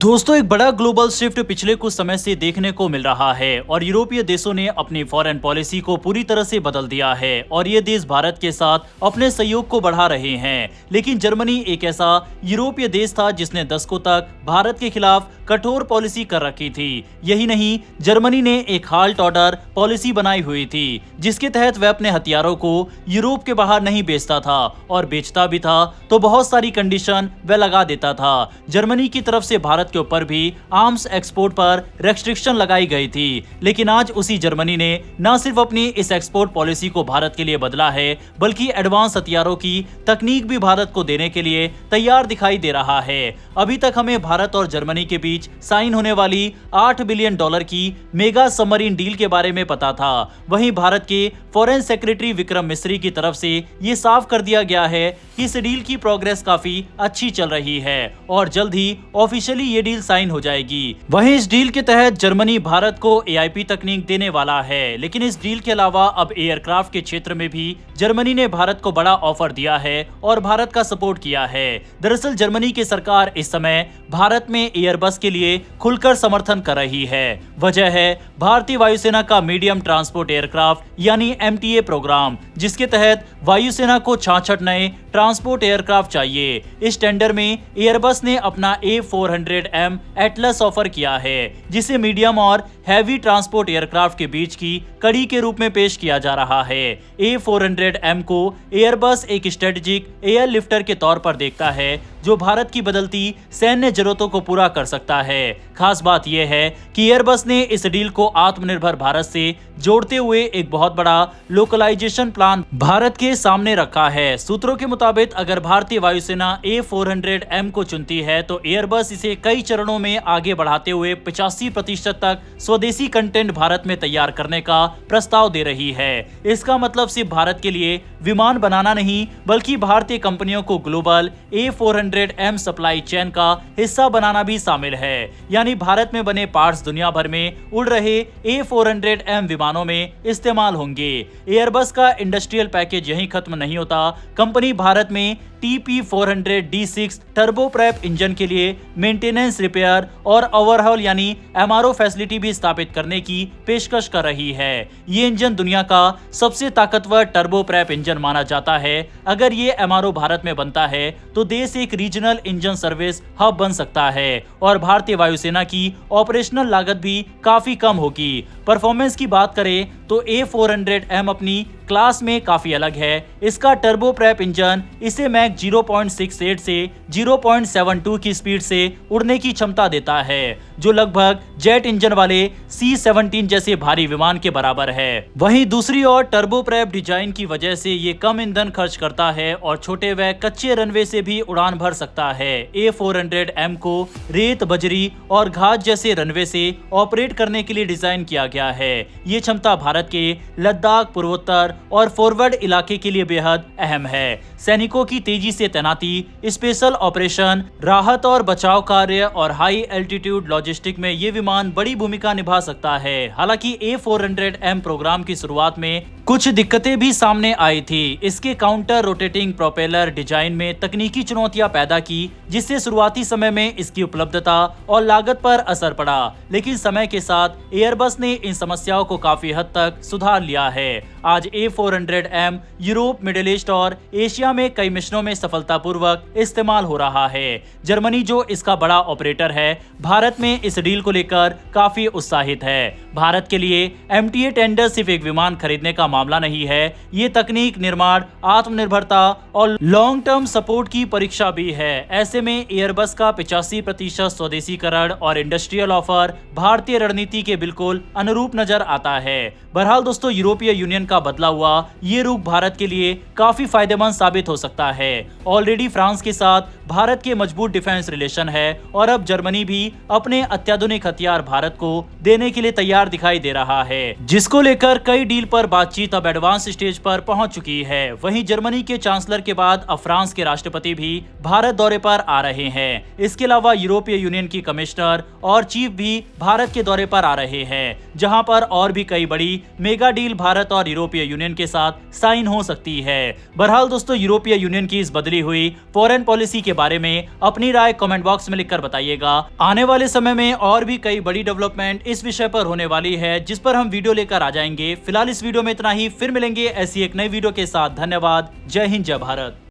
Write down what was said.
दोस्तों, एक बड़ा ग्लोबल शिफ्ट पिछले कुछ समय से देखने को मिल रहा है और यूरोपीय देशों ने अपनी फॉरेन पॉलिसी को पूरी तरह से बदल दिया है और ये देश भारत के साथ अपने सहयोग को बढ़ा रहे हैं। लेकिन जर्मनी एक ऐसा यूरोपीय देश था जिसने दशकों तक भारत के खिलाफ कठोर पॉलिसी कर रखी थी। यही नहीं, जर्मनी ने एक हाल्ट ऑर्डर पॉलिसी बनाई हुई थी जिसके तहत वह अपने हथियारों को यूरोप के बाहर नहीं बेचता था और बेचता भी था तो बहुत सारी कंडीशन वह लगा देता था। जर्मनी की तरफ से भारत के ऊपर भी आर्म्स एक्सपोर्ट पर रेस्ट्रिक्शन लगाई गई थी। लेकिन आज उसी जर्मनी ने न सिर्फ अपनी इस एक्सपोर्ट पॉलिसी को भारत के लिए बदला है बल्कि एडवांस हथियारों की तकनीक भी भारत को देने के लिए तैयार दिखाई दे रहा है। अभी तक हमें भारत और जर्मनी के बीच साइन होने वाली $8 बिलियन की मेगा सबमरीन डील के बारे में पता था। वहीं भारत के फॉरेन सेक्रेटरी विक्रम मिस्री की तरफ से ये साफ कर दिया गया है कि इस डील की प्रोग्रेस काफी अच्छी चल रही है और जल्द ही ऑफिशियली ये डील साइन हो जाएगी। वहीं इस डील के तहत जर्मनी भारत को AIP तकनीक देने वाला है। लेकिन इस डील के अलावा अब एयरक्राफ्ट के क्षेत्र में भी जर्मनी ने भारत को बड़ा ऑफर दिया है और भारत का सपोर्ट किया है। दरअसल जर्मनी की सरकार इस समय भारत में एयरबस के लिए खुलकर समर्थन कर रही है। वजह है भारतीय वायुसेना का मीडियम ट्रांसपोर्ट एयरक्राफ्ट यानी MTA प्रोग्राम, जिसके तहत वायुसेना को 66 नए ट्रांसपोर्ट एयरक्राफ्ट चाहिए। इस टेंडर में एयरबस ने अपना A400M एटलस ऑफर किया है जिसे मीडियम और हैवी ट्रांसपोर्ट एयरक्राफ्ट के बीच की कड़ी के रूप में पेश किया जा रहा है। A400M को एयरबस एक स्ट्रेटेजिक एयर लिफ्टर के तौर पर देखता है जो भारत की बदलती सैन्य जरूरतों को पूरा कर सकता है। खास बात यह है कि एयरबस ने इस डील को आत्मनिर्भर भारत से जोड़ते हुए एक बहुत बड़ा लोकलाइजेशन प्लान भारत के सामने रखा है। सूत्रों के मुताबिक अगर भारतीय वायुसेना A400M को चुनती है तो एयरबस इसे कई चरणों में आगे बढ़ाते हुए 85% तक स्वदेशी कंटेंट भारत में तैयार करने का प्रस्ताव दे रही है। इसका मतलब सिर्फ भारत के लिए विमान बनाना नहीं बल्कि भारतीय कंपनियों को ग्लोबल A400M सप्लाई चेन का हिस्सा बनाना भी शामिल है। यानी भारत में बने पार्ट्स दुनिया भर में उड़ रहे A400M विमानों में इस्तेमाल होंगे। एयरबस का इंडस्ट्रियल पैकेज यहीं खत्म नहीं होता। कंपनी भारत में TP400D6 टर्बोप्रैप इंजन के लिए मेंटेनेंस, रिपेयर और ओवरहॉल यानी MRO फैसिलिटी भी स्थापित करने की पेशकश कर रही है। ये इंजन दुनिया का सबसे ताकतवर टर्बोप्रैप इंजन माना जाता है। अगर ये MRO भारत में बनता है तो देश एक रीजनल इंजन सर्विस हब बन सकता है और भारतीय वायुसेना की ऑपरेशनल लागत भी काफी कम होगी। परफॉर्मेंस की बात करें तो A400M अपनी क्लास में काफी अलग है। इसका टर्बोप्रैप इंजन इसे मैक 0.68 से 0.72 की स्पीड से उड़ने की क्षमता देता है जो लगभग जेट इंजन वाले C-17 जैसे भारी विमान के बराबर है। वहीं दूसरी ओर टर्बोप्रैप डिजाइन की वजह से ये कम ईंधन खर्च करता है और छोटे व कच्चे रनवे से भी उड़ान भर सकता है। A400M को रेत, बजरी और घास जैसे रनवे से ऑपरेट करने के लिए डिजाइन किया गया है। ये क्षमता भारत के लद्दाख, पूर्वोत्तर और फॉरवर्ड इलाके के लिए बेहद अहम है। सैनिकों की तेजी से तैनाती, स्पेशल ऑपरेशन, राहत और बचाव कार्य और हाई एल्टीट्यूड लॉजिस्टिक में ये विमान बड़ी भूमिका निभा सकता है। हालांकि A400M प्रोग्राम की शुरुआत में कुछ दिक्कतें भी सामने आई थी। इसके काउंटर रोटेटिंग प्रोपेलर डिजाइन में तकनीकी चुनौतियां पैदा की जिससे शुरुआती समय में इसकी उपलब्धता और लागत पर असर पड़ा। लेकिन समय के साथ एयरबस ने इन समस्याओं को काफी हद तक सुधार लिया है। आज A400M यूरोप, मिडिल ईस्ट और एशिया में कई मिशनों में सफलतापूर्वक इस्तेमाल हो रहा है। जर्मनी जो इसका बड़ा ऑपरेटर है, भारत में इस डील को लेकर काफी उत्साहित है। भारत के लिए MTA टेंडर सिर्फ एक विमान खरीदने का मामला नहीं है, ये तकनीक, निर्माण, आत्मनिर्भरता और लॉन्ग टर्म सपोर्ट की परीक्षा भी है। ऐसे में एयरबस का 85% स्वदेशीकरण और इंडस्ट्रियल ऑफर भारतीय रणनीति के बिल्कुल अनुरूप नजर आता है। बहरहाल दोस्तों, यूरोपीय यूनियन का बदला हुआ ये रुख भारत के लिए काफी फायदेमंद साबित हो सकता है। ऑलरेडी फ्रांस के साथ भारत के मजबूत डिफेंस रिलेशन है और अब जर्मनी भी अपने अत्याधुनिक हथियार भारत को देने के लिए तैयार दिखाई दे रहा है, जिसको लेकर कई डील पर बातचीत अब एडवांस स्टेज पर पहुंच चुकी है। वहीं जर्मनी के चांसलर के बाद अब फ्रांस के राष्ट्रपति भी भारत दौरे पर आ रहे हैं। इसके अलावा यूरोपीय यूनियन की कमिश्नर और चीफ भी भारत के दौरे पर आ रहे हैं, जहां पर और भी कई बड़ी मेगा डील भारत और यूरोपीय यूनियन के साथ साइन हो सकती है। बहरहाल दोस्तों, यूरोपीय यूनियन की इस बदली हुई फॉरेन पॉलिसी के बारे में अपनी राय कमेंट बॉक्स में लिखकर बताइएगा। आने वाले समय में और भी कई बड़ी डेवलपमेंट इस विषय पर होने वाली है, जिस पर हम वीडियो लेकर आ जाएंगे। फिलहाल इस वीडियो में इतना ही, फिर मिलेंगे ऐसी एक नई वीडियो के साथ। धन्यवाद। जय हिंद, जय भारत।